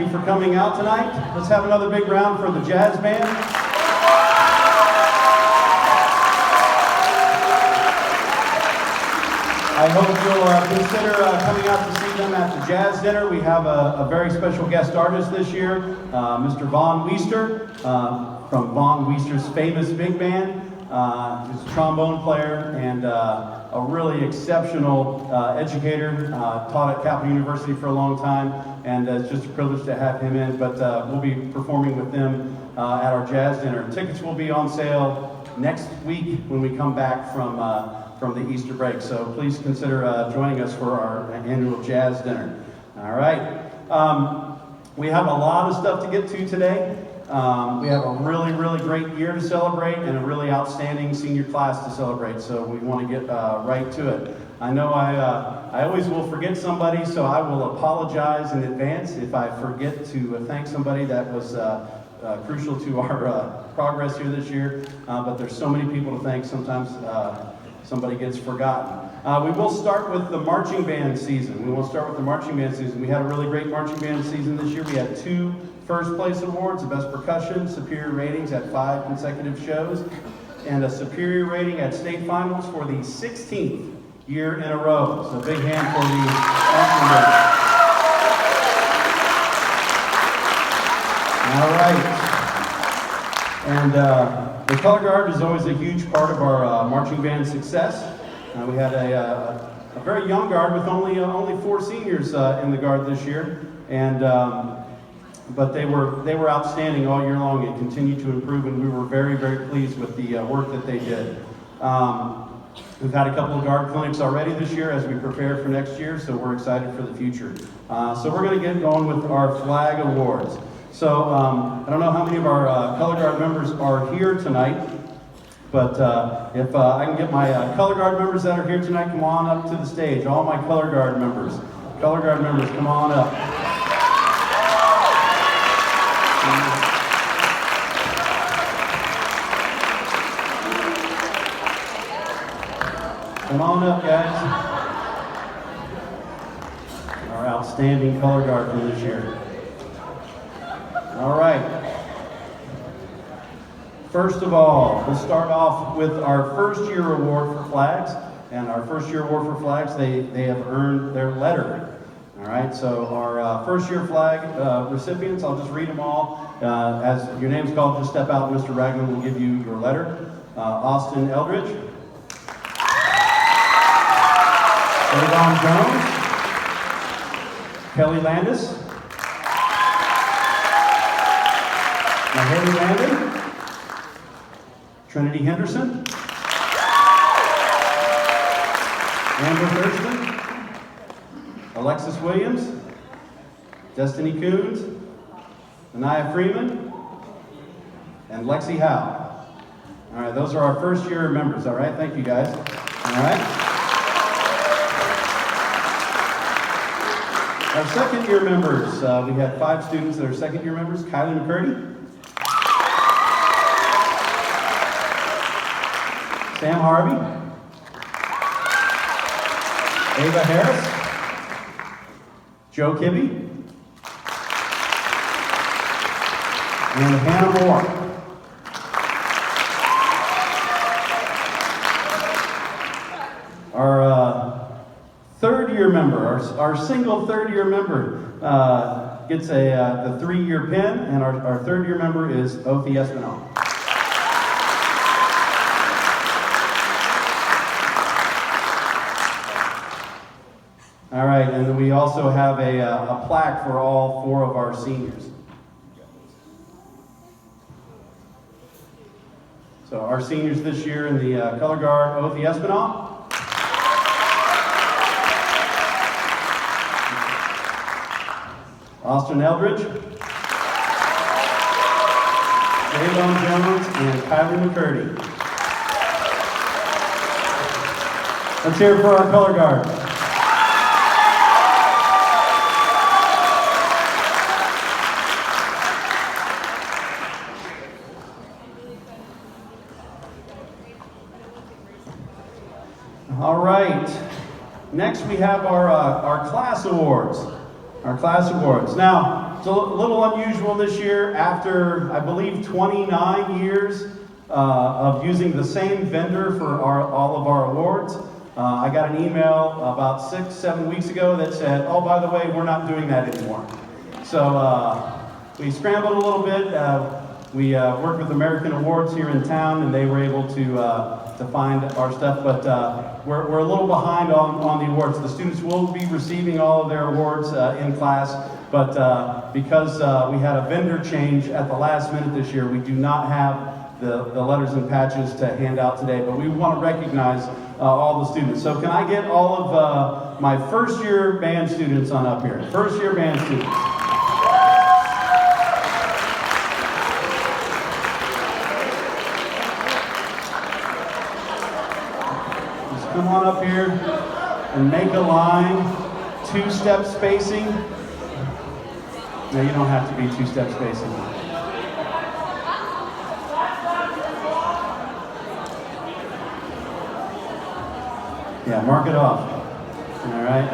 you for coming out tonight. Let's have another big round for the jazz band. I hope you'll consider coming out to see them at the jazz dinner. We have a very special guest artist this year, Mr. Von Weister, from Von Weister's famous big band. He's a trombone player and a really exceptional educator, taught at Capital University for a long time, and it's just a privilege to have him in. But we'll be performing with them at our jazz dinner. Tickets will be on sale next week when we come back from the Easter break. So please consider joining us for our annual jazz dinner. All right. We have a lot of stuff to get to today. We have a really, really great year to celebrate and a really outstanding senior class to celebrate, so we want to get right to it. I know I always will forget somebody, so I will apologize in advance if I forget to thank somebody that was crucial to our progress here this year, but there's so many people to thank, sometimes somebody gets forgotten. We will start with the marching band season. We had a really great marching band season this year. We had 2 first place awards, the best percussion, superior ratings at 5 consecutive shows, and a superior rating at state finals for the 16th year in a row. So big hand for the marching band. All right. And the color guard is always a huge part of our marching band success. We had a very young guard with only 4 seniors in the guard this year, and but they were outstanding all year long and continued to improve, and we were very, very pleased with the work that they did. We've had a couple of guard clinics already this year as we prepare for next year, so we're excited for the future. So we're going to get going with our flag awards. So I don't know how many of our color guard members are here tonight, but if I can get my color guard members that are here tonight, come on up to the stage. All my color guard members, come on up. Come on up, guys. Our outstanding color guard from this year. All right. First of all, we'll start off with our first year award for flags. And our first year award for flags, they have earned their letter. All right, so our first year flag recipients, I'll just read them all. As your name's called, just step out and Mr. Ragland will give you your letter. Austin Eldridge. Avon Jones, Kelly Landis, Haley Landon, Trinity Henderson, Amber Thurston, Alexis Williams, Destiny Coons, Anaya Freeman, and Lexi Howe. All right, those are our first year members, all right? Thank you, guys. All right. Our second year members, we had 5 students that are second year members. Kylie McCurdy, Sam Harvey, Ava Harris, Joe Kibbe, and Hannah Moore. Our third year member, our single third year member gets the 3-year pin, and our third year member is Othie Espinal. All right, and then we also have a plaque for all 4 of our seniors. So our seniors this year in the color guard, Othie Espinal, Austin Eldridge, Avon Jones, and Kylie McCurdy. Let's hear it for our color guard. All right. Next, we have our class awards. Our class awards. Now, It's a little unusual this year after, I believe, 29 years of using the same vendor for all of our awards. I got an email about 6-7 weeks ago that said, oh, by the way, we're not doing that anymore. So we scrambled a little bit. We worked with American Awards here in town, and they were able to find our stuff, but we're a little behind on the awards. The students will be receiving all of their awards in class, but because we had a vendor change at the last minute this year, we do not have the letters and patches to hand out today, but we want to recognize all the students. So can I get all of my first year band students on up here? First year band students. Come on up here and make a line, 2-step spacing. No, you don't have to be 2-step spacing. Yeah, mark it off. All right.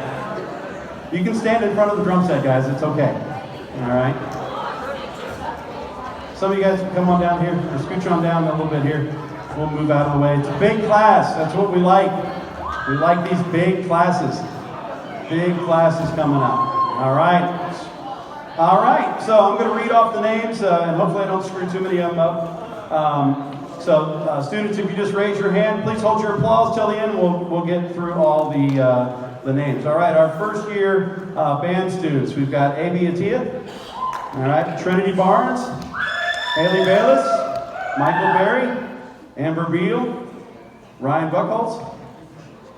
You can stand in front of the drum set, guys. It's okay. All right. Some of you guys come on down here, or scooch on down a little bit here. We'll move out of the way. It's a big class. That's what we like. We like these big classes. Big classes coming up. All right. All right. So I'm going to read off the names, and hopefully I don't screw too many of them up. Students, if you just raise your hand, please hold your applause till the end. We'll get through all the names. All right. Our first year band students. We've got Amy Atia. All right. Trinity Barnes, Haley Bayless, Michael Berry, Amber Beal, Ryan Buckholz,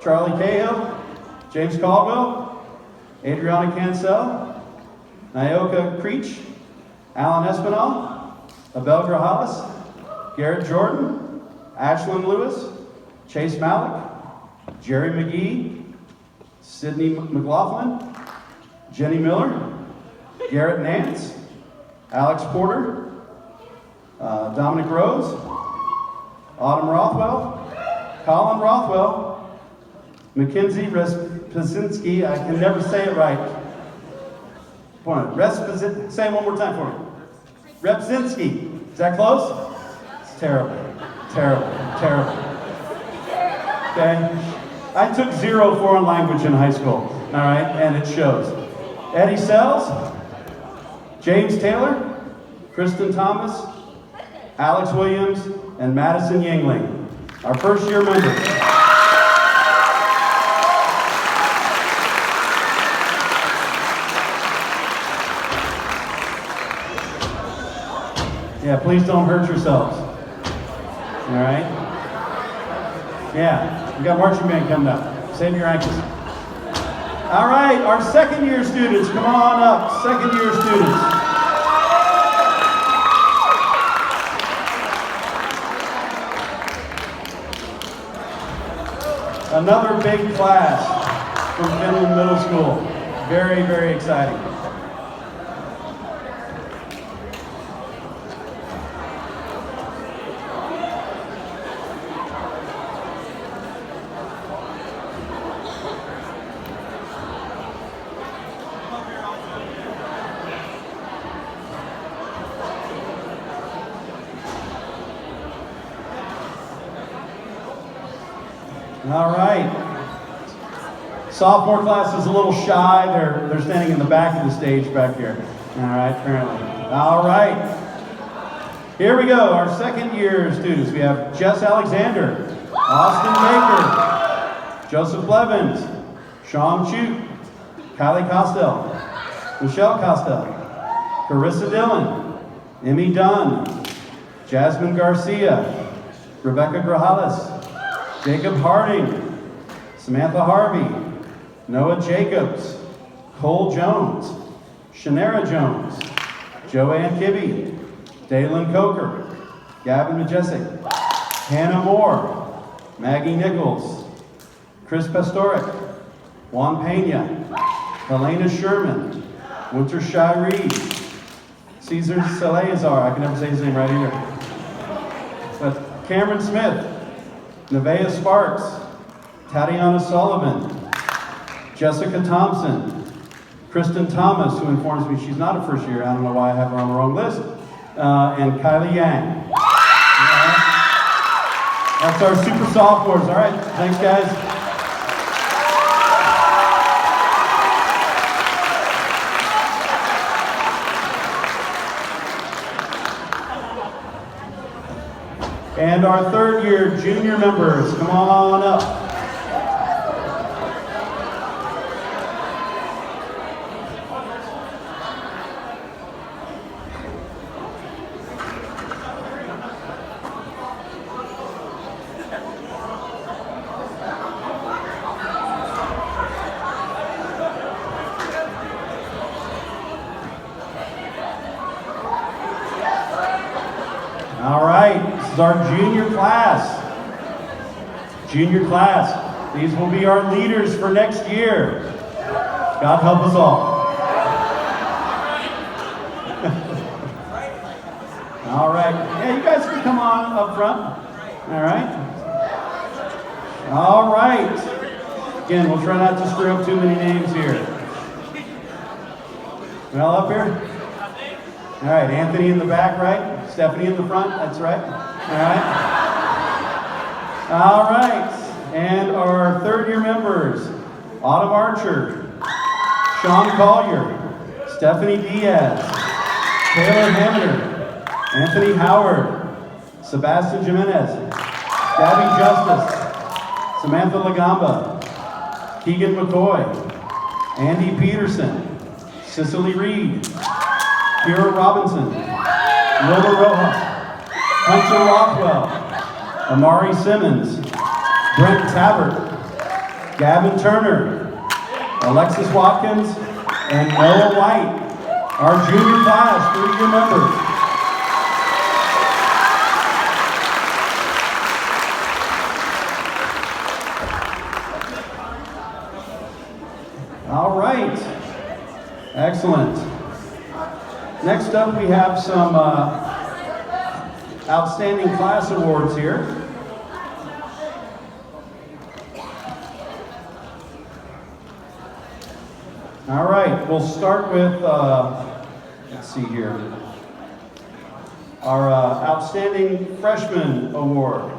Charlie Cahill, James Caldwell, Adriana Cancel, Nyoka Creech, Alan Espinal, Abel Grajales, Garrett Jordan, Ashlyn Lewis, Chase Malik, Jerry McGee, Sydney McLaughlin, Jenny Miller, Garrett Nance, Alex Porter, Dominic Rose, Autumn Rothwell, Colin Rothwell, Mackenzie Respizinski, I can never say it right. Say it one more time for me. Repzinski. Is that close? It's terrible. Terrible. Terrible. Okay? I took 0 foreign language in high school, all right, and it shows. Eddie Sells, James Taylor, Kristen Thomas, Alex Williams, and Madison Yangling, our first year members. Yeah, please don't hurt yourselves. All right? Yeah, we got marching band coming up. Save your ankles. All right, our second year students, come on up. Second year students. Another big class from Finland Middle School. Very, very exciting. All right. Sophomore class is a little shy. They're standing in the back of the stage back here. All right, apparently. All right. Here we go. Our second year students. We have Jess Alexander, Austin Baker, Joseph Blevins, Sean Chute, Kylie Costel, Michelle Costel, Carissa Dillon, Emmy Dunn, Jasmine Garcia, Rebecca Grajales, Jacob Harding, Samantha Harvey, Noah Jacobs, Cole Jones, Shanera Jones, Joanne Kibbe, Dalen Coker, Gavin Majesic, Hannah Moore, Maggie Nichols, Chris Pastoric, Juan Pena, Helena Sherman, Winter Shy Reed, Cesar Salazar, I can never say his name right either, but Cameron Smith, Nevaeh Sparks, Tatiana Sullivan, Jessica Thompson, Kristen Thomas, who informs me she's not a first year. I don't know why I have her on the wrong list. And Kylie Yang. That's our super sophomores. All right, thanks guys. And our third year junior members, come on up. All right, this is our junior class. Junior class. These will be our leaders for next year. God help us all. All right. Yeah, you guys can come on up front. All right. All right. Again, we'll try not to screw up too many names here. Well, up here? All right, Anthony in the back, right? Stephanie in the front, that's right. All right. All right. And our third year members, Autumn Archer, Sean Collier, Stephanie Diaz, Taylor Hamner, Anthony Howard, Sebastian Jimenez, Gabby Justice, Samantha Lagamba, Keegan McCoy, Andy Peterson, Cicely Reed, Kira Robinson, Wilbur Rojas, Hunter Rockwell, Amari Simmons, Brent Tabbert, Gavin Turner, Alexis Watkins, and Noah White, our junior class, three-year members. All right, excellent. Next up, we have some outstanding class awards here. All right, we'll start with, let's see here, our Outstanding Freshman Award.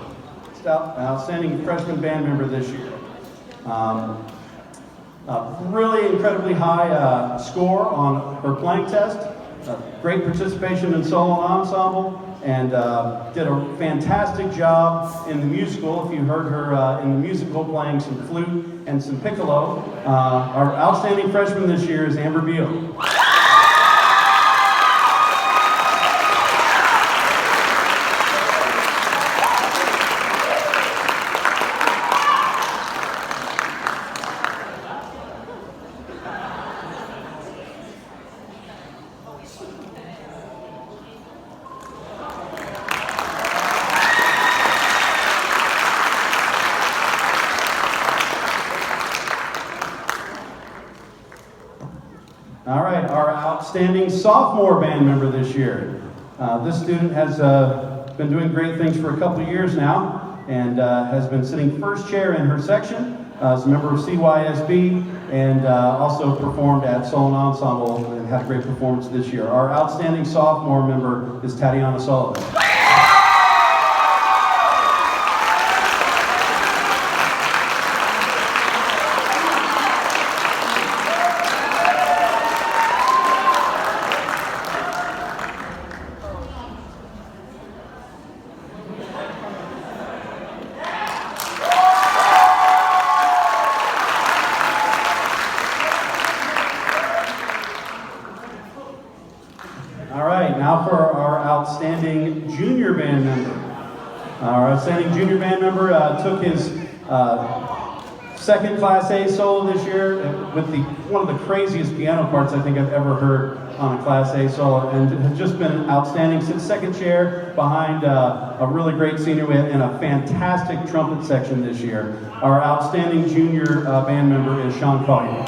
Outstanding Freshman Band Member this year. Really incredibly high score on her playing test. Great participation in solo ensemble, and did a fantastic job in the musical. If you heard her in the musical playing some flute and some piccolo. Our outstanding freshman this year is Amber Beal. All right, our outstanding sophomore band member this year. This student has been doing great things for a couple of years now, and has been sitting first chair in her section as a member of CYSB, and also performed at Solo Ensemble and had a great performance this year. Our outstanding sophomore member is Tatiana Sullivan. All right, now for our outstanding junior band member. Our outstanding junior band member took his second Class A solo this year with one of the craziest piano parts I think I've ever heard on a Class A solo, and has just been outstanding. Sits second chair behind a really great senior and a fantastic trumpet section this year. Our outstanding junior band member is Sean Collier.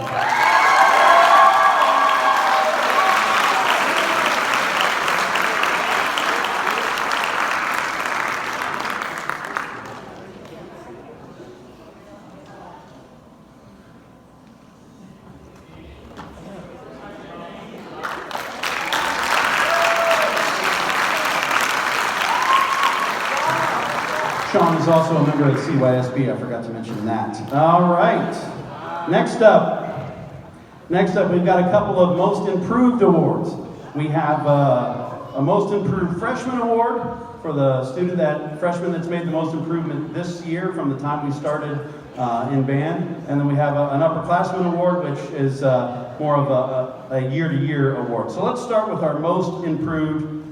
Sean is also a member of the CYSB. I forgot to mention that. All right. Next up, we've got a couple of Most Improved awards. We have a Most Improved Freshman Award for the freshman that's made the most improvement this year from the time we started in band. And then we have an Upperclassman Award, which is more of a year-to-year award. So let's start with our Most Improved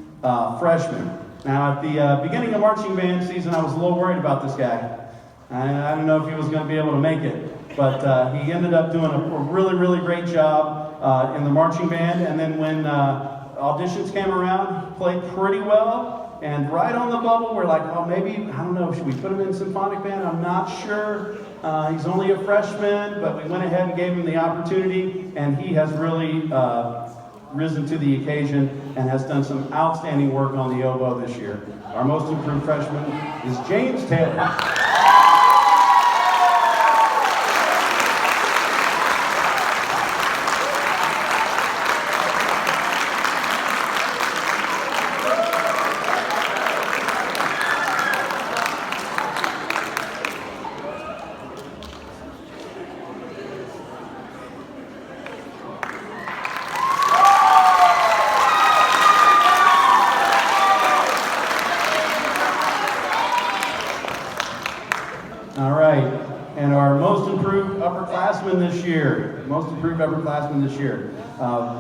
Freshman. Now, at the beginning of marching band season, I was a little worried about this guy. I don't know if he was going to be able to make it, but he ended up doing a really, really great job in the marching band. And then when auditions came around, he played pretty well. And right on the bubble, we're like, oh, maybe, I don't know, should we put him in symphonic band? I'm not sure. He's only a freshman, but we went ahead and gave him the opportunity, and he has really risen to the occasion and has done some outstanding work on the oboe this year. Our Most Improved Freshman is James Taylor.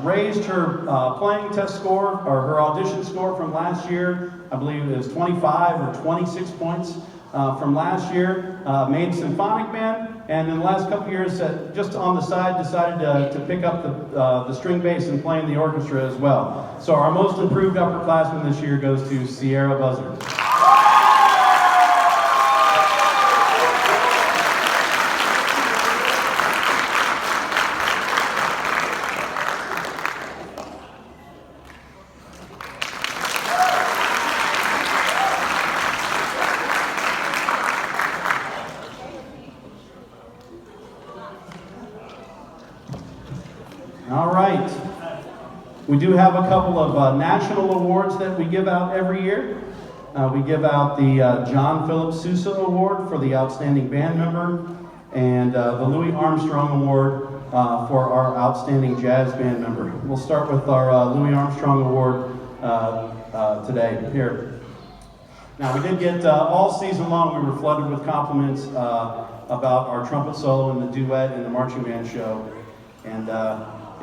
Raised her playing test score, or her audition score from last year. I believe it was 25 or 26 points from last year. Made symphonic band, and in the last couple years, just on the side, decided to pick up the string bass and play in the orchestra as well. So our Most Improved Upperclassman this year goes to Sierra Buzzard. All right. We do have a couple of national awards that we give out every year. We give out the John Philip Sousa Award for the Outstanding Band Member, and the Louis Armstrong Award for our Outstanding Jazz Band Member. We'll start with our Louis Armstrong Award today, here. Now, we did get, all season long, we were flooded with compliments about our trumpet solo and the duet and the marching band show. And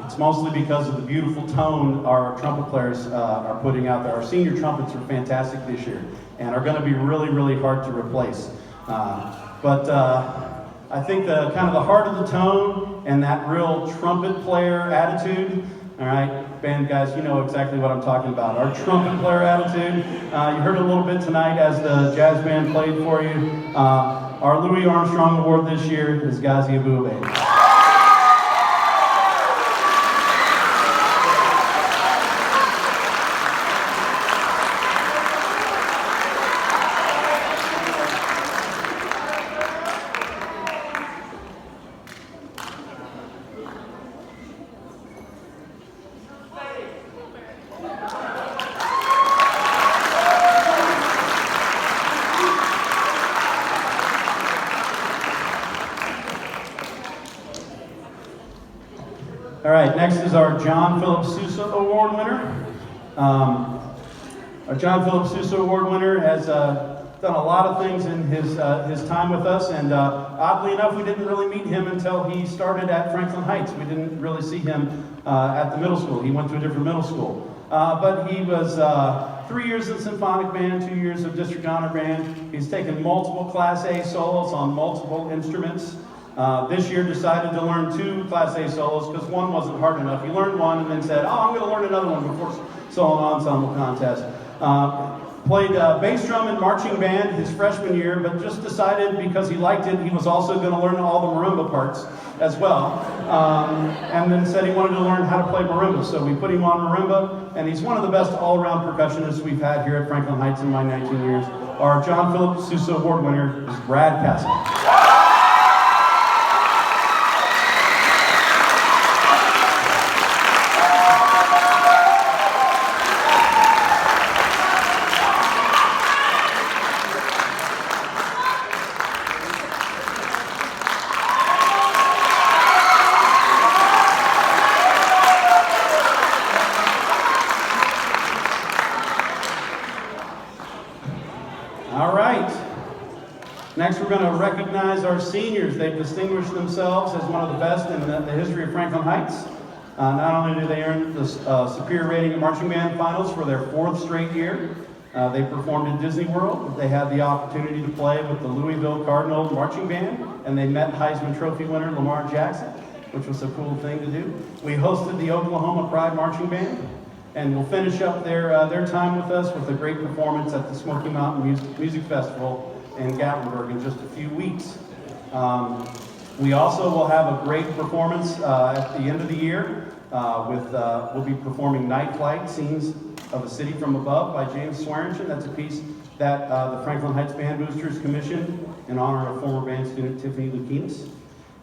it's mostly because of the beautiful tone our trumpet players are putting out there. Our senior trumpets are fantastic this year and are going to be really, really hard to replace. But I think the kind of the heart of the tone and that real trumpet player attitude, all right, band guys, you know exactly what I'm talking about. Our trumpet player attitude. You heard a little bit tonight as the jazz band played for you. Our Louis Armstrong Award this year is Ghazi Abouabey. All right, next is our John Philip Sousa Award winner. Our John Philip Sousa Award winner has done a lot of things in his time with us, and oddly enough, we didn't really meet him until he started at Franklin Heights. We didn't really see him at the middle school. He went to a different middle school. But he was 3 years in symphonic band, 2 years of district honor band. He's taken multiple Class A solos on multiple instruments. This year decided to learn 2 Class A solos because one wasn't hard enough. He learned one and then said, oh, I'm going to learn another one before solo ensemble contest. Played bass drum and marching band his freshman year, but just decided because he liked it, he was also going to learn all the marimba parts as well. And then said he wanted to learn how to play marimba, so we put him on marimba, and he's one of the best all-around percussionists we've had here at Franklin Heights in my 19 years. Our John Philip Sousa Award winner is Brad Castle. right. Next, we're going to recognize our seniors. They've distinguished themselves as one of the best in the history of Franklin Heights. Not only do they earn the Superior Rating at Marching Band Finals for their 4th straight year, they performed in Disney World. They had the opportunity to play with the Louisville Cardinal Marching Band, and they met Heisman Trophy winner Lamar Jackson, which was a cool thing to do. We hosted the Oklahoma Pride Marching Band, and we'll finish up their time with us with a great performance at the Smoky Mountain Music Festival in Gatlinburg in just a few weeks. We also will have a great performance at the end of the year we'll be performing Night Flight, Scenes of a City from Above by James Swearingen. That's a piece that the Franklin Heights Band Boosters commissioned in honor of former band student Tiffany Lukinas.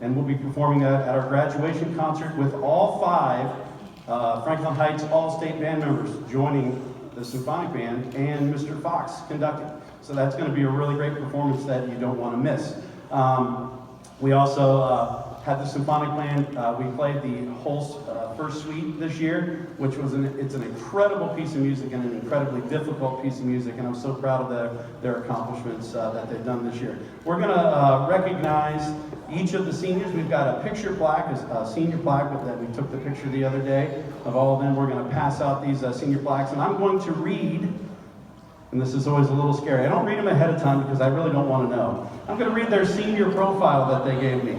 And we'll be performing that at our graduation concert with all 5 Franklin Heights All-State band members joining the symphonic band and Mr. Fox conducting. So that's going to be a really great performance that you don't want to miss. We also had the symphonic band. We played the whole first suite this year, which was it's an incredible piece of music and an incredibly difficult piece of music, and I'm so proud of their accomplishments that they've done this year. We're going to recognize each of the seniors. We've got a picture plaque, a senior plaque that we took the picture the other day of all of them. We're going to pass out these senior plaques, and I'm going to read. And this is always a little scary. I don't read them ahead of time because I really don't want to know. I'm going to read their senior profile that they gave me.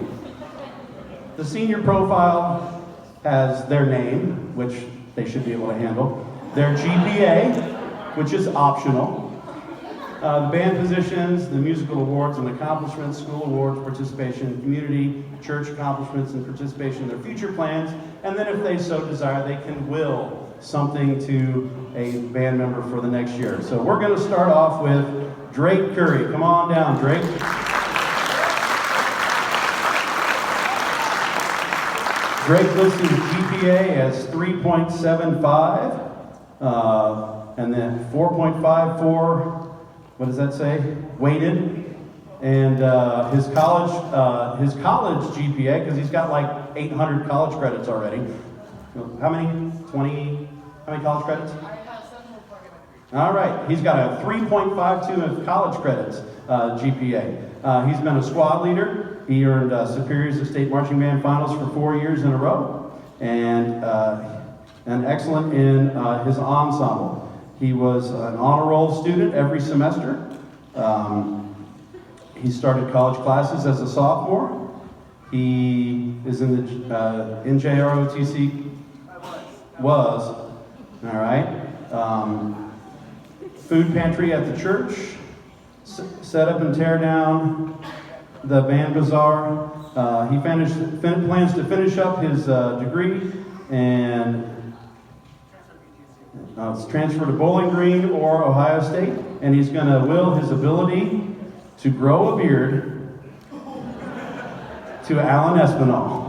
The senior profile has their name, which they should be able to handle, their GPA, which is optional, the band positions, the musical awards and accomplishments, school awards, participation, community, church accomplishments and participation, their future plans, and then if they so desire, they can will something to a band member for the next year. So we're going to start off with Drake Curry. Come on down, Drake. Drake lists his GPA as 3.75, and then 4.54, what does that say? Weighted. And his college GPA, because he's got like 800 college credits already. How many? 20? How many college credits? All right, he's got a 3.52 of college credits GPA. He's been a squad leader. He earned Superiors of State Marching Band Finals for 4 years in a row, and excellent in his ensemble. He was an honor roll student every semester. He started college classes as a sophomore. He is in the NJROTC. Was. All right. Food pantry at the church. Set up and tear down the band bazaar. He plans to finish up his degree and transfer to Bowling Green or Ohio State. And he's going to will his ability to grow a beard to Alan Espinal.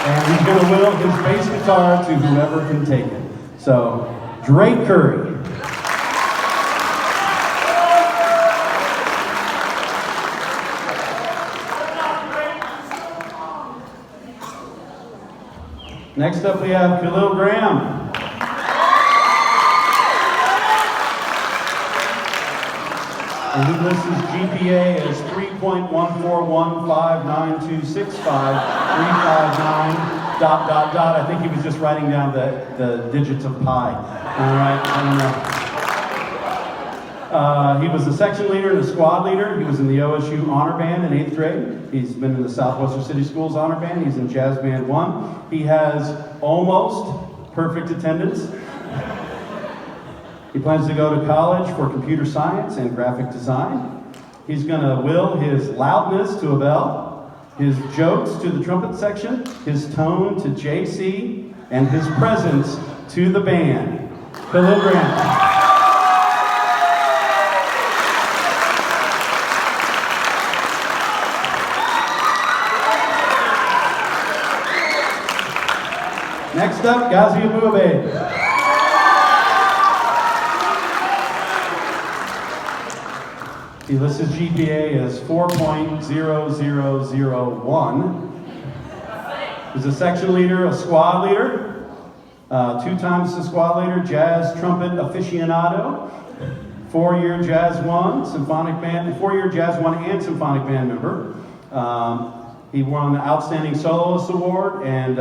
And he's going to will his bass guitar to whoever can take it. So, Drake Curry. Next up we have Khalil Graham. And he lists his GPA as 3.14159265359 ... I think he was just writing down the digits of pi. All right, I don't know. He was a section leader and a squad leader. He was in the OSU Honor Band in 8th grade. He's been in the Southwestern City Schools Honor Band. He's in Jazz Band 1. He has almost perfect attendance. He plans to go to college for computer science and graphic design. He's going to will his loudness to a bell, his jokes to the trumpet section, his tone to JC, and his presence to the band. Khalil Graham. Next up, Ghazi Abu Abeid. He lists his GPA as 4.0001. He's a section leader, a squad leader. Two times the squad leader, jazz trumpet aficionado, 4-year Jazz 1 symphonic band, 4-year Jazz 1 and symphonic band member. He won the Outstanding Soloist Award and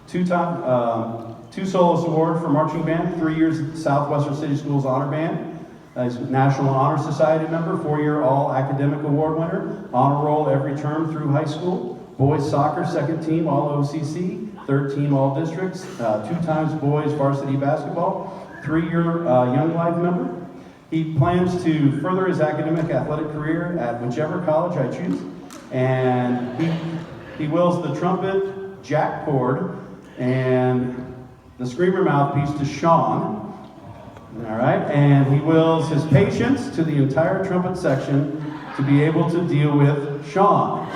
two Soloist Award for marching band, 3 years at the Southwestern City Schools Honor Band. He's a National Honor Society member, 4-year All Academic Award winner, honor roll every term through high school. Boys soccer, 2nd team All OCC, 3rd team All Districts, 2 times boys varsity basketball, 3-year Young Life member. He plans to further his academic athletic career at whichever college I choose. And he wills the trumpet, jack chord, and the screamer mouthpiece to Sean. All right, and he wills his patience to the entire trumpet section to be able to deal with Sean.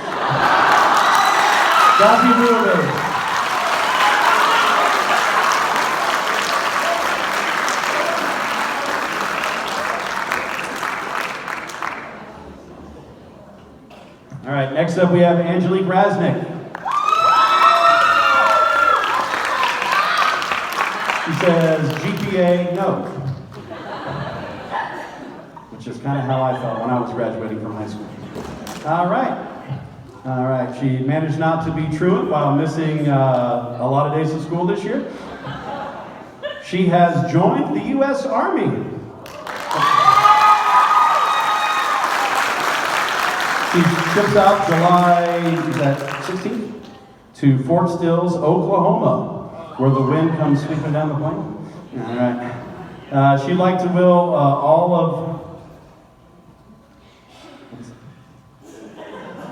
Gazi Ruebe. All right, next up we have Angelique Raznick. She says GPA no. Which is kind of how I felt when I was graduating from high school. All right. She managed not to be truant while missing a lot of days of school this year. She has joined the U.S. Army. She ships out July 16th to Fort Stills, Oklahoma, where the wind comes sweeping down the plain. All right. She'd like to will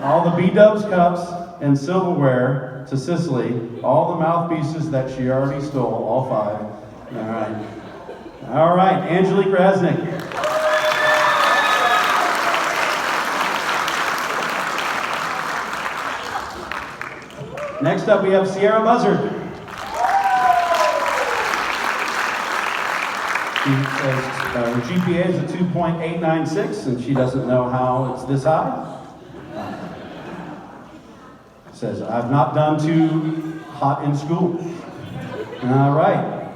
all the B-Dubs cups and silverware to Sicily, all the mouthpieces that she already stole, all 5. All right, Angelique Raznick. Next up we have Sierra Buzzard. She says her GPA is a 2.896 and she doesn't know how it's this high. Says, I've not done too hot in school. All right.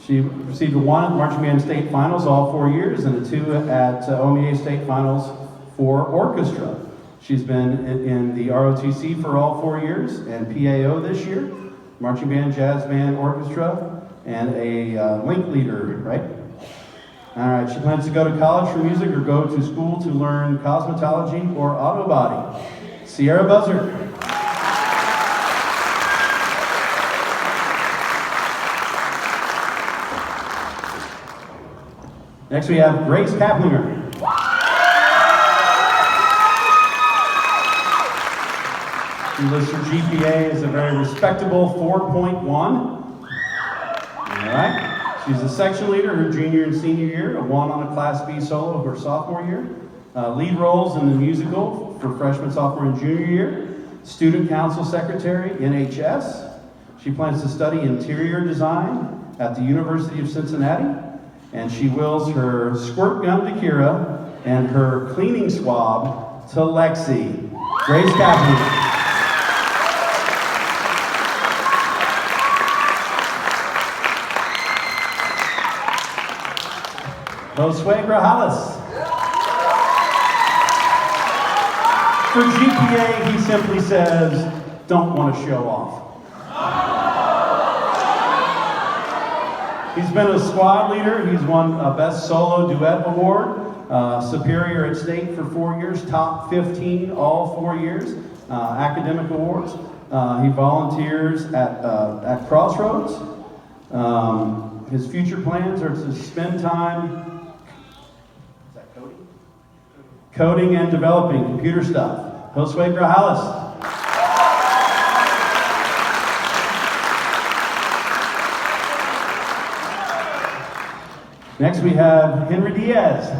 She received a 1 at Marching Band State Finals all 4 years and a 2 at OMEA State Finals for orchestra. She's been in the ROTC for all 4 years and PAO this year, Marching Band, Jazz Band, Orchestra, and a link leader, right? All right, she plans to go to college for music or go to school to learn cosmetology or auto body. Sierra Buzzard. Next we have Grace Kaplinger. She lists her GPA as a very respectable 4.1. All right. She's a section leader her junior and senior year, a 1 on a Class B solo her sophomore year, lead roles in the musical for freshman, sophomore, and junior year, student council secretary, NHS. She plans to study interior design at the University of Cincinnati. And she wills her squirt gun to Kira and her cleaning swab to Lexi. Grace Kaplinger. Josue Grajales. For GPA, he simply says, don't want to show off. He's been a squad leader. He's won a Best Solo Duet Award, Superior at State for 4 years, Top 15 all 4 years, academic awards. He volunteers at Crossroads. His future plans are to spend time coding and developing computer stuff. Josue Grajales. Next we have Henry Diaz.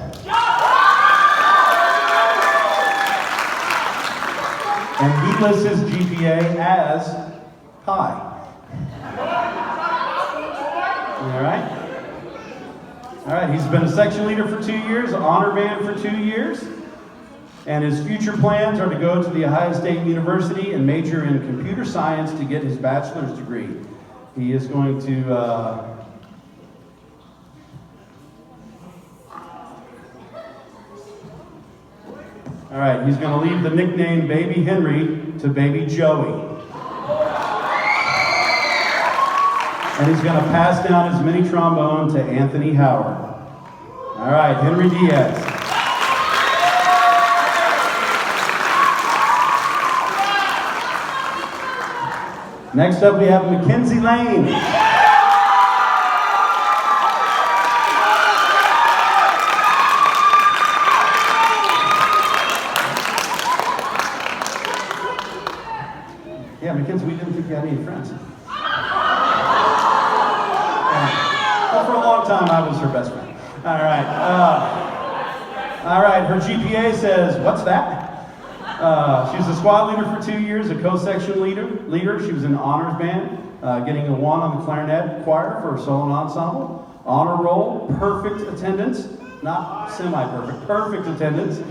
And he lists his GPA as high. All right, he's been a section leader for 2 years, honor band for 2 years, and his future plans are to go to the Ohio State University and major in computer science to get his bachelor's degree. He is going to all right, he's going to leave the nickname Baby Henry to Baby Joey. And he's going to pass down his mini trombone to Anthony Howard. All right, Henry Diaz. Next up, we have Mackenzie Lane. Yeah, Mackenzie, we didn't think you had any friends. Well, for a long time, I was her best friend. All right. All right, her GPA says, what's that? She was a squad leader for 2 years, a co-section leader. She was in the honors band, getting a 1 on the clarinet choir for her solo ensemble. Honor roll, perfect attendance, not semi-perfect, perfect attendance.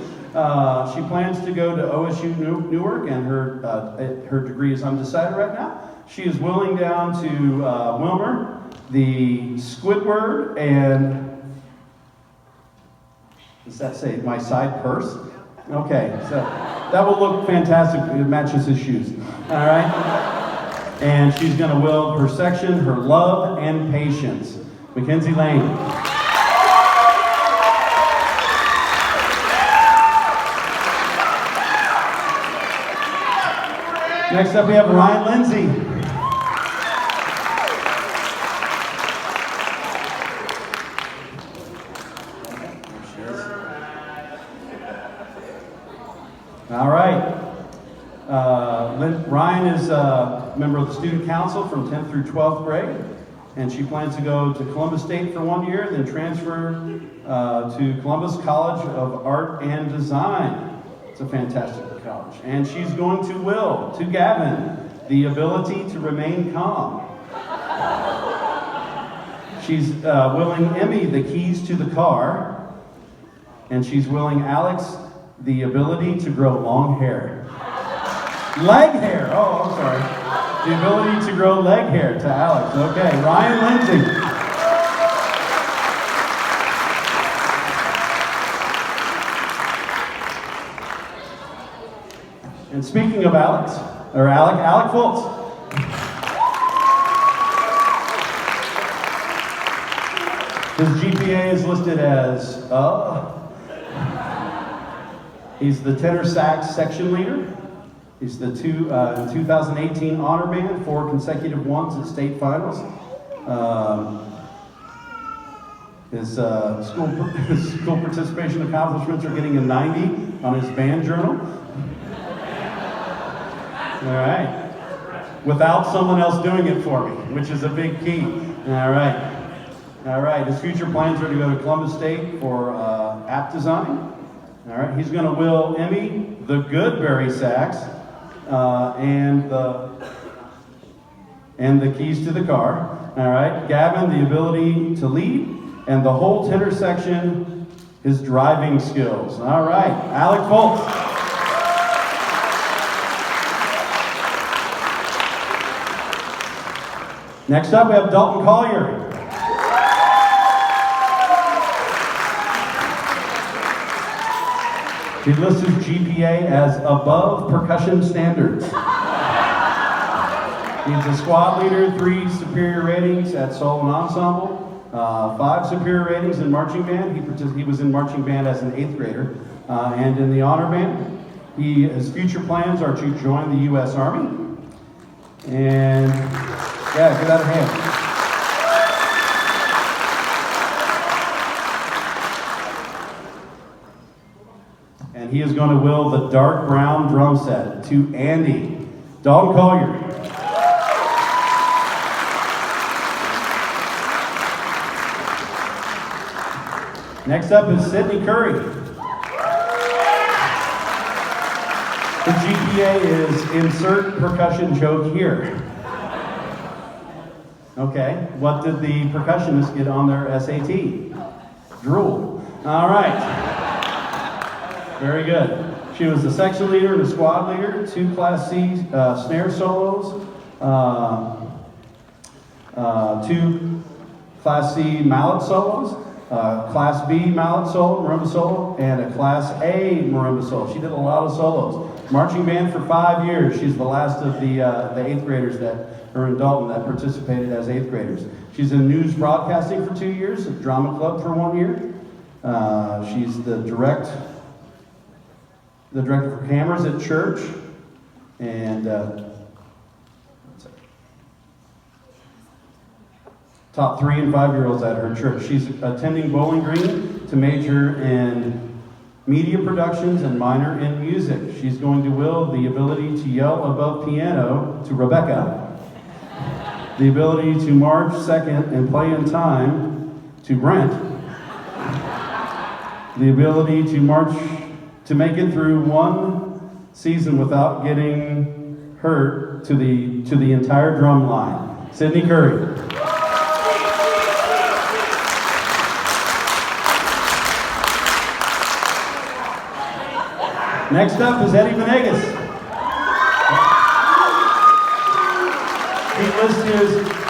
She plans to go to OSU Newark, and her degree is undecided right now. She is willing down to Wilmer, the Squidward, and does that say my side purse? Okay, so that will look fantastic. It matches his shoes. All right? And she's going to will her section, her love and patience. Mackenzie Lane. Next up, we have Ryan Lindsay. All right. Ryan is a member of the student council from 10th through 12th grade, and she plans to go to Columbus State for 1 year, then transfer to Columbus College of Art and Design. It's a fantastic college. And she's going to will to Gavin the ability to remain calm. She's willing Emmy the keys to the car, and she's willing Alex the ability to grow long hair. Leg hair, oh, I'm sorry. The ability to grow leg hair to Alex. Okay, Ryan Lindsay. And speaking of Alec Foltz. His GPA is listed as, he's the tenor sax section leader. He's the 2018 honor band, 4 consecutive 1s at state finals. His school participation accomplishments are getting a 90 on his band journal. All right. Without someone else doing it for me, which is a big key. All right. All right. His future plans are to go to Columbus State for app design. All right. He's going to will Emmy the Goodberry sax and the keys to the car. All right. Gavin the ability to lead, and the whole tenor section his driving skills. All right. Alec Foltz. Next up, we have Dalton Collier. He lists his GPA as above percussion standards. He's a squad leader, 3 superior ratings at solo and ensemble, 5 superior ratings in marching band. He was in marching band as an 8th grader, and in the honor band. His future plans are to join the U.S. Army. And yeah, give that a hand. And he is going to will the dark brown drum set to Andy. Dalton Collier. Next up is Sydney Curry. The GPA is insert percussion joke here. Okay, what did the percussionists get on their SAT? Drool. All right. Very good. She was the section leader and a squad leader, 2 Class C snare solos, 2 Class C mallet solos, Class B mallet solo, marimba solo, and a Class A marimba solo. She did a lot of solos. Marching band for 5 years. She's the last of the 8th graders that are in Dalton that participated as 8th graders. She's in news broadcasting for 2 years, at drama club for 1 year. She's the director for cameras at church, and taught 3 and 5-year-olds at her church. She's attending Bowling Green to major in media productions and minor in music. She's going to will the ability to yell above piano to Rebecca, the ability to march second and play in time to Brent, the ability to march to make it through 1 season without getting hurt to the entire drum line. Sydney Curry. Next up is Eddie Venegas. He lists his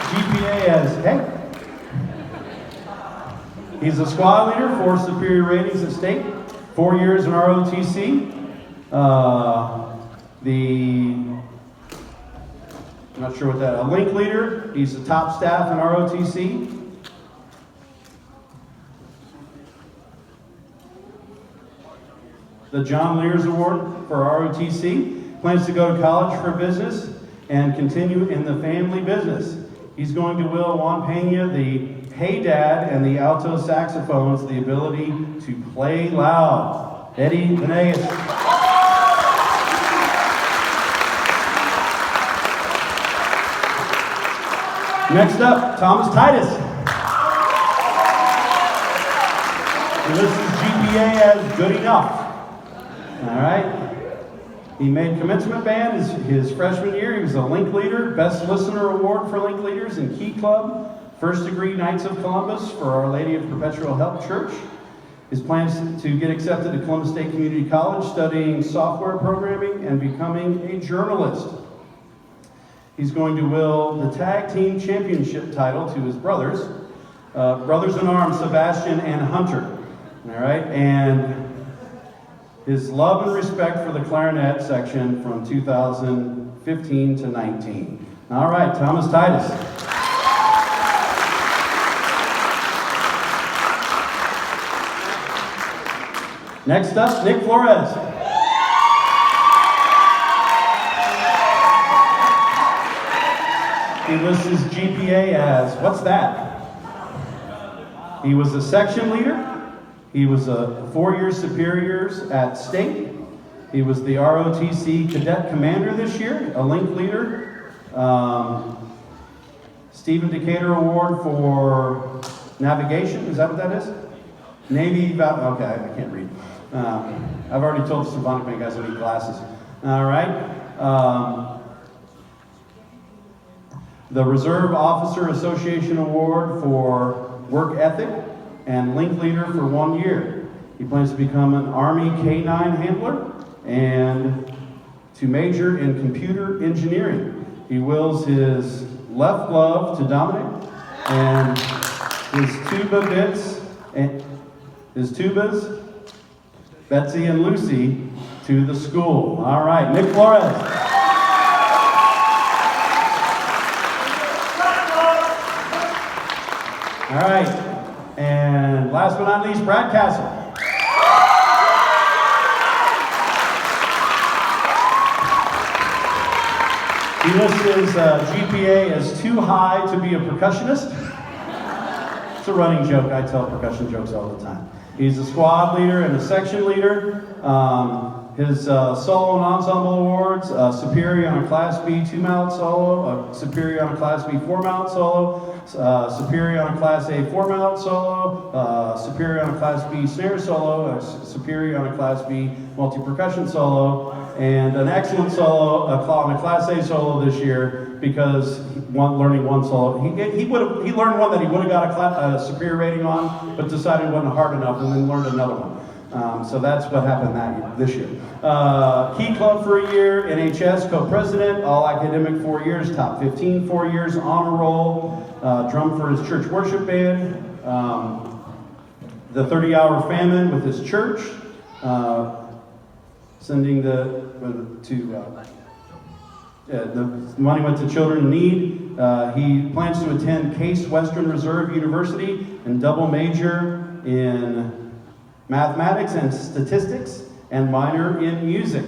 GPA as, hey. He's a squad leader, 4 superior ratings at state, 4 years in ROTC. I'm not sure what that, a link leader. He's the top staff in ROTC. The John Lears Award for ROTC. Plans to go to college for business and continue in the family business. He's going to will Juan Pena the Hey Dad and the alto saxophones the ability to play loud. Eddie Venegas. Next up, Thomas Titus. This is GPA as good enough. All right. He made commencement band his freshman year. He was a link leader, best listener award for link leaders in Key Club, first degree Knights of Columbus for Our Lady of Perpetual Help Church. His plans to get accepted to Columbus State Community College, studying software programming and becoming a journalist. He's going to will the tag team championship title to his brothers in arms, Sebastian and Hunter. All right, and his love and respect for the clarinet section from 2015 to 19. All right, Thomas Titus. Next up, Nick Flores. He lists his GPA as, what's that? He was a section leader. He was a 4-year superiors at state. He was the ROTC cadet commander this year, a link leader. Stephen Decatur Award for navigation, is that what that is? Navy, okay, I can't read. I've already told the symphonic band guys I need glasses. All right. The Reserve Officer Association Award for work ethic and link leader for 1 year. He plans to become an Army K-9 handler and to major in computer engineering. He wills his left glove to Dominic and his tuba bits and his tubas, Betsy and Lucy, to the school. All right, Nick Flores. All right. And last but not least, Brad Castle. He lists his GPA as too high to be a percussionist. It's a running joke. I tell percussion jokes all the time. He's a squad leader and a section leader. His solo and ensemble awards, superior on a Class B 2-mallet solo, superior on a Class B 4-mallet solo, superior on a Class A 4-mallet solo, superior on a Class B snare solo, superior on a Class B multi-percussion solo, and an excellent solo on a Class A solo this year because learning one solo. He learned one that he would have got a superior rating on, but decided it wasn't hard enough and then learned another one. So that's what happened this year. Key Club for a year, NHS co-president, all academic 4 years, top 15 4 years, honor roll, drum for his church worship band, the 30-hour famine with his church, sending the money went to children in need. He plans to attend Case Western Reserve University and double major in mathematics and statistics and minor in music.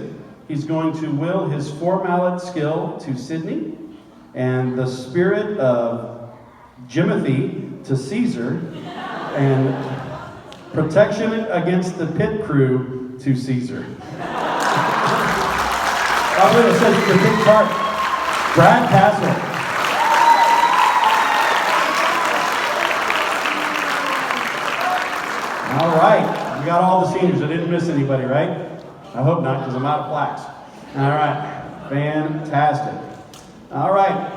He's going to will his 4-mallet skill to Sydney and the spirit of Jimothy to Caesar and protection against the pit crew to Caesar. I believe it says the big part. Brad Castle. All right, we got all the seniors. I didn't miss anybody, right? I hope not, because I'm out of plaques. All right, fantastic. All right,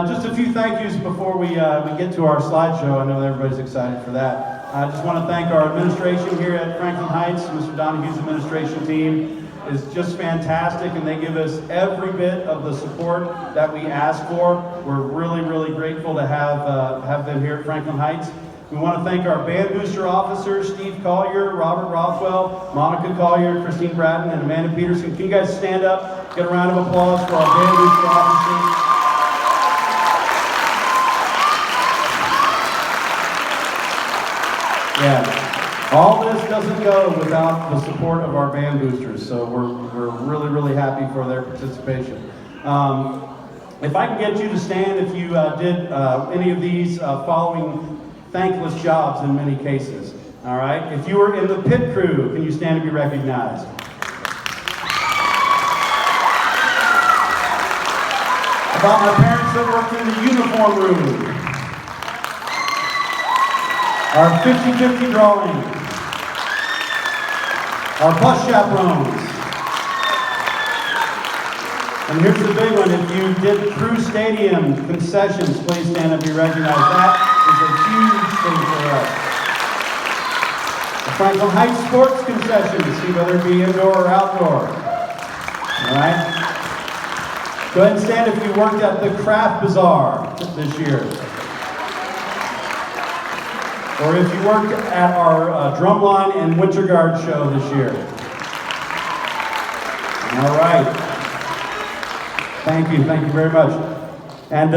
just a few thank yous before we get to our slideshow. I know everybody's excited for that. I just want to thank our administration here at Franklin Heights. Mr. Donahue's administration team is just fantastic, and they give us every bit of the support that we ask for. We're really, really grateful to have them here at Franklin Heights. We want to thank our band booster officers, Steve Collier, Robert Rothwell, Monica Collier, Christine Bratton, and Amanda Peterson. Can you guys stand up? Get a round of applause for our band booster officers. Yeah, all this doesn't go without the support of our band boosters, so we're really, really happy for their participation. If I can get you to stand, if you did any of these following thankless jobs in many cases, all right? If you were in the pit crew, can you stand to be recognized? About my parents that worked in the uniform room. Our 50-50 drawing. Our bus chaperones. And here's the big one. If you did Crew Stadium concessions, please stand up and be recognized. That is a huge thing for us. The Franklin Heights sports concessions, see whether it be indoor or outdoor. All right? Go ahead and stand if you worked at the Craft Bazaar this year. Or if you worked at our Drumline and Winter Guard show this year. All right. Thank you very much. And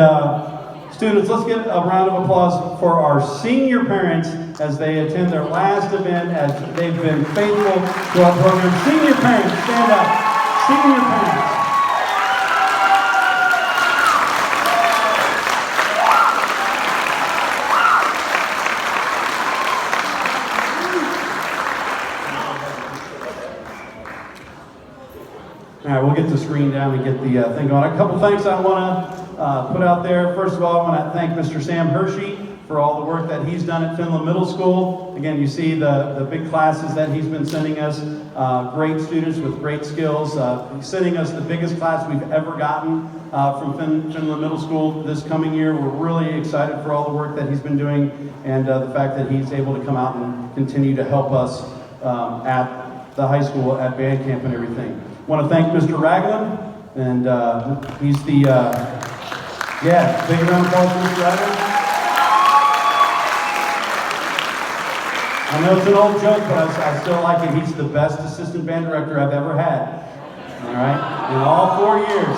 students, let's get a round of applause for our senior parents as they attend their last event, as they've been faithful to our program. Senior parents, stand up. Senior parents. All right, we'll get the screen down and get the thing going. A couple things I want to put out there. First of all, I want to thank Mr. Sam Hershey for all the work that he's done at Finland Middle School. Again, you see the big classes that he's been sending us. Great students with great skills. He's sending us the biggest class we've ever gotten from Finland Middle School this coming year. We're really excited for all the work that he's been doing and the fact that he's able to come out and continue to help us at the high school, at band camp and everything. I want to thank Mr. Ragland, and he's the, big round of applause for Mr. Ragland. I know it's an old joke, but I still like it. He's the best assistant band director I've ever had. All right, in all 4 years.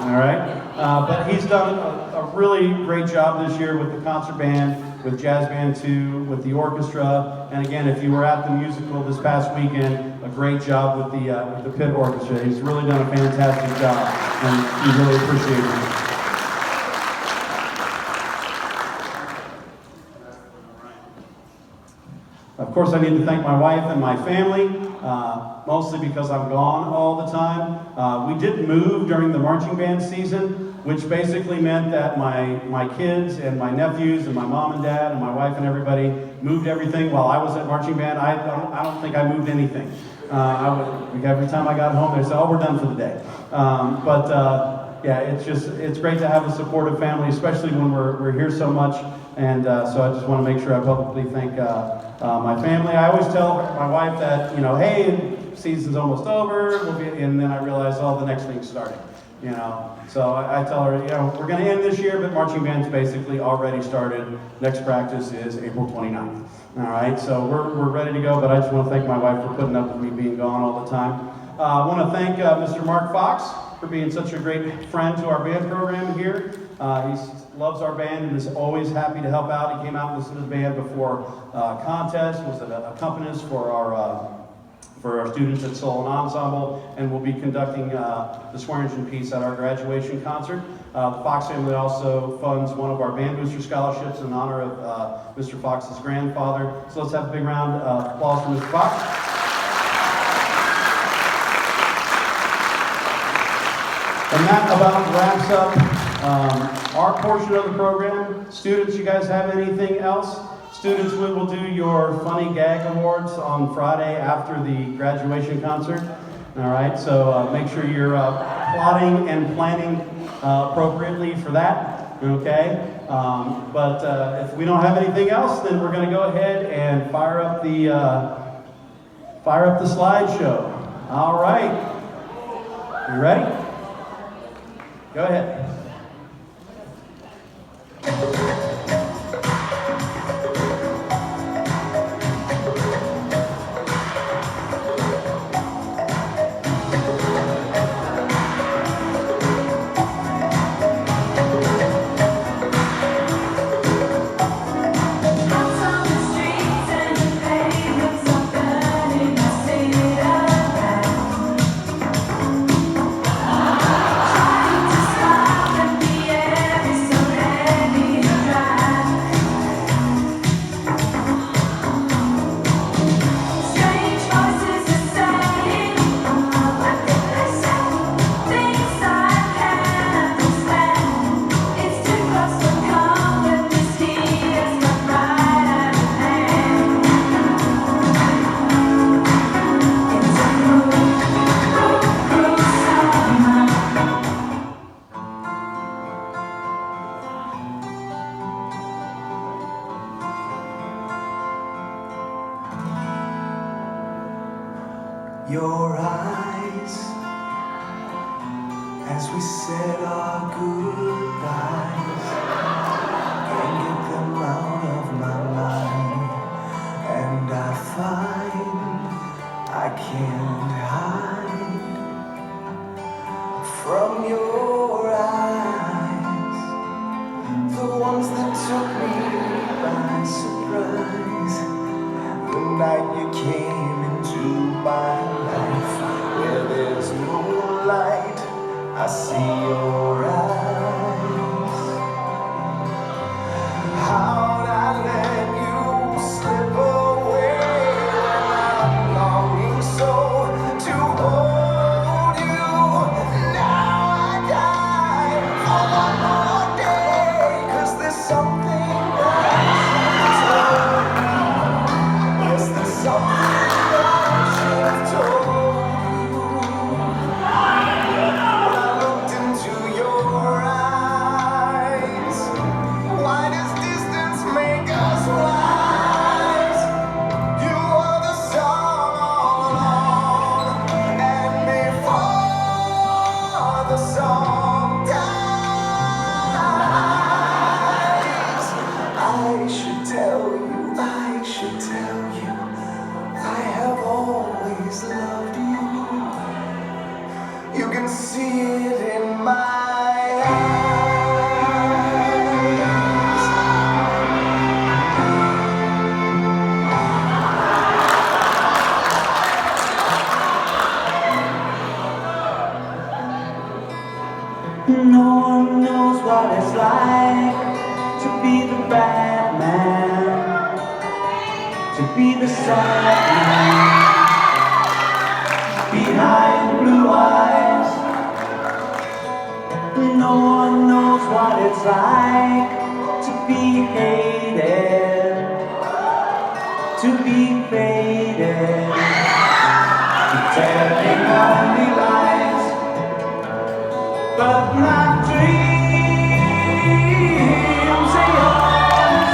All right, but he's done a really great job this year with the concert band, with Jazz Band 2, with the orchestra, and again, if you were at the musical this past weekend, a great job with the pit orchestra. He's really done a fantastic job, and we really appreciate it. Of course, I need to thank my wife and my family, mostly because I'm gone all the time. We did move during the marching band season, which basically meant that my kids and my nephews and my mom and dad and my wife and everybody moved everything while I was at marching band. I don't think I moved anything. Every time I got home, they said, "Oh, we're done for the day." Yeah, it's great to have a supportive family, especially when we're here so much And so I just want to make sure I publicly thank my family. I always tell my wife that, you know, hey, season's almost over, and then I realize, oh, the next thing's starting. You know, so I tell her, you know, we're going to end this year, but marching band's basically already started. Next practice is April 29th. All right, so we're ready to go, but I just want to thank my wife for putting up with me being gone all the time. I want to thank Mr. Mark Fox for being such a great friend to our band program here. He loves our band and is always happy to help out. He came out and listened to the band before contest, was an accompanist for our students at Soul and Ensemble, and will be conducting the swearing-in piece at our graduation concert. The Fox family also funds one of our band booster scholarships in honor of Mr. Fox's grandfather. So let's have a big round of applause for Mr. Fox. And that about wraps up our portion of the program. Students, you guys have anything else? Students, we will do your funny gag awards on Friday after the graduation concert. All right, so make sure you're plotting and planning appropriately for that. Okay, but if we don't have anything else, then we're going to go ahead and fire up the slideshow. All right, you ready? Go ahead. Your eyes, as we said our goodbyes, can't get them out of my mind, and I find I can't hide from your eyes, the ones that took me by surprise, the night you came into my life, where there's no light, I see your eyes. How'd I let you slip away when I'm longing so to hold you? Now I die for one more day, 'cause there's something that you told me. Yes, there's something no one knows what it's like to be the bad man, to be the sad man behind blue eyes. No one knows what it's like to be hated, to be faded, telling only lies. But my dreams, they always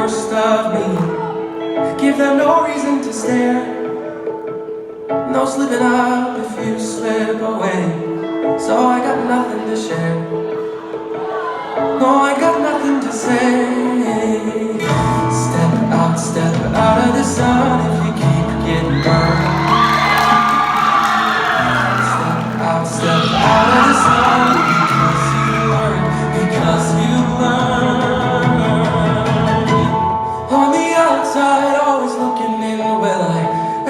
worst of me. Give them no reason to stare. No slipping up if you slip away. So I got nothing to share. No, I got nothing to say. Step out of the sun if you keep getting burned. Step out of the sun because you learn. On the outside, always looking in, will I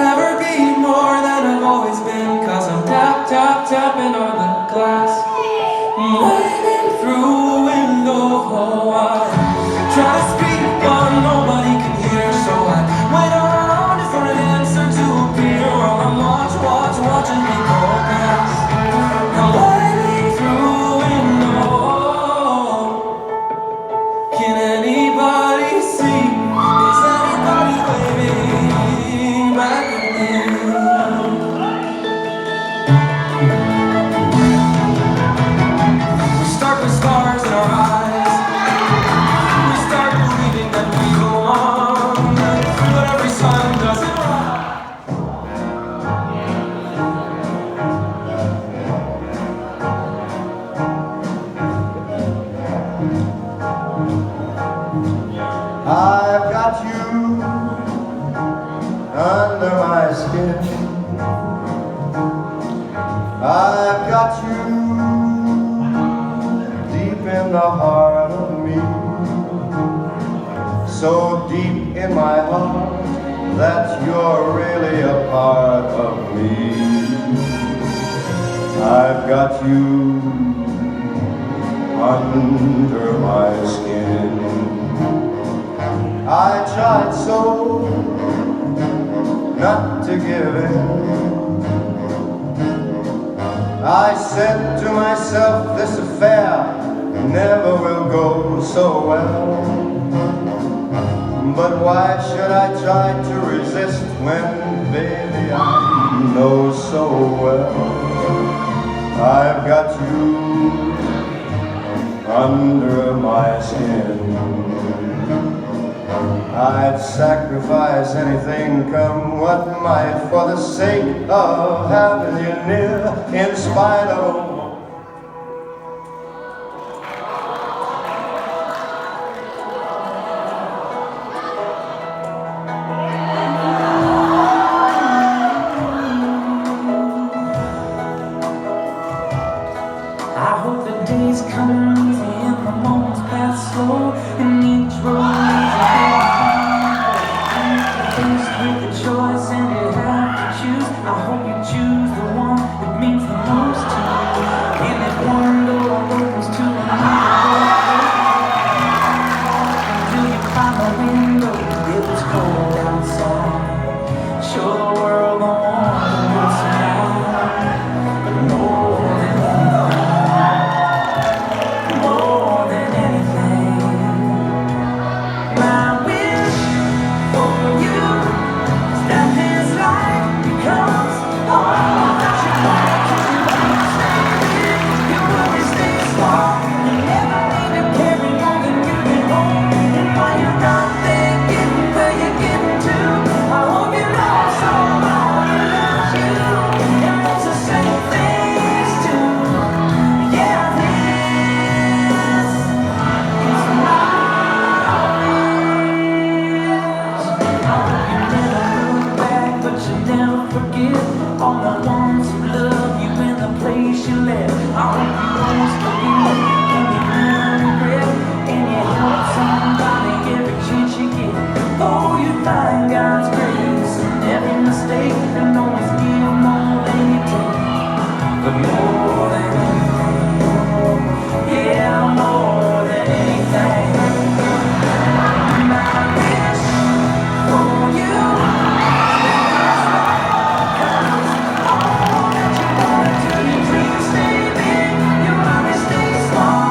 ever be more than I've always been? 'Cause I'm tapping on the glass. I'm waving through a window. I try to speak, but nobody can hear. So I wait around for an answer to appear. While I'm watching people pass. I'm waving through a window. Can anybody see? Is anybody waving back at me? We start with stars in our eyes. We start believing that we go on, but every sun doesn't rise. I've got you under my skin. I've got you deep in the heart of me. So deep in my heart that you're really a part of me. I've got you under my skin. I tried so not to give in. I said to myself, this affair never will go so well. But why should I try to resist when, baby, I know so well I've got you under my skin. I'd sacrifice anything, come what might, for the sake of having you near, in spite of I hope the days come easy and the moments pass slow, and each road leads with the choice and you have to choose. I hope you choose the one that means the most to you. And if one door opens to another, until you find the window, it was cold outside. Show the world the wonders tonight, but more than my wish for you is that this life becomes all that you want to stay big. You will stay strong. You never need to carry more than you can hold. And while you're not there getting where you're getting to, I hope you know somebody loves you and wants the same things too. Yeah, this is my but you never forget all the ones who love you in the place you left. I hope you always forgive and you never regret, and you help somebody every chance you get. Oh, you find God's grace in every mistake, and always give more than you take, but more than anything, yeah, more than anything. My wish for you. Stay big, you always stay small.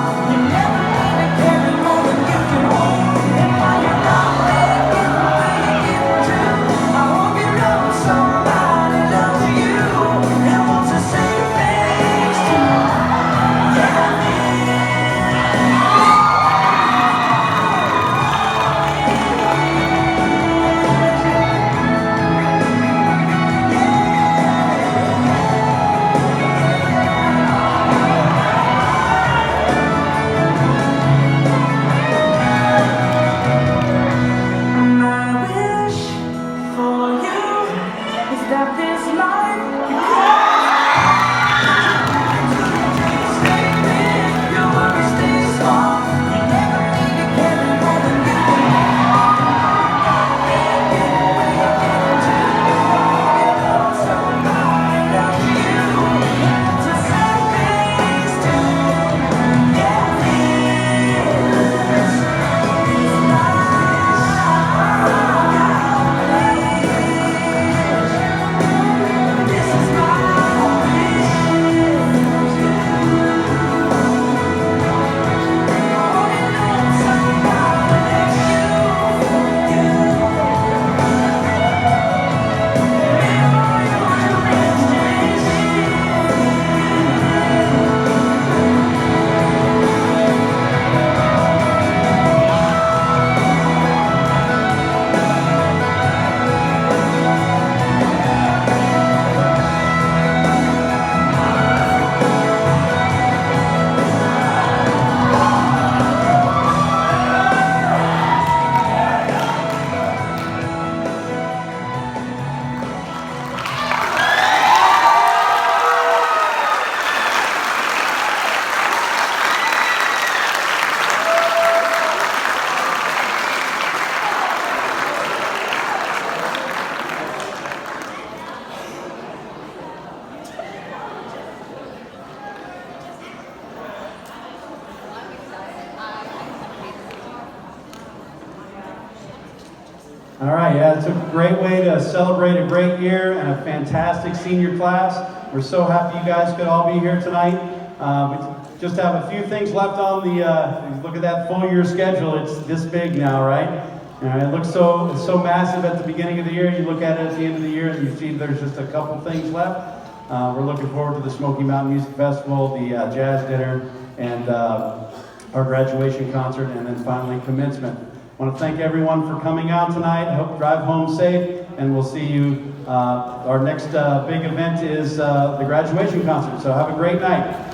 All right, yeah, it's a great way to celebrate a great year and a fantastic senior class. We're so happy you guys could all be here tonight. We just have a few things left on the, look at that full year schedule. It's this big now, right? It looks so massive at the beginning of the year. You look at it at the end of the year and you see there's just a couple things left. We're looking forward to the Smoky Mountain Music Festival, the jazz dinner, and our graduation concert, and then finally commencement. I want to thank everyone for coming out tonight. I hope you drive home safe, and we'll see you. Our next big event is the graduation concert, so have a great night.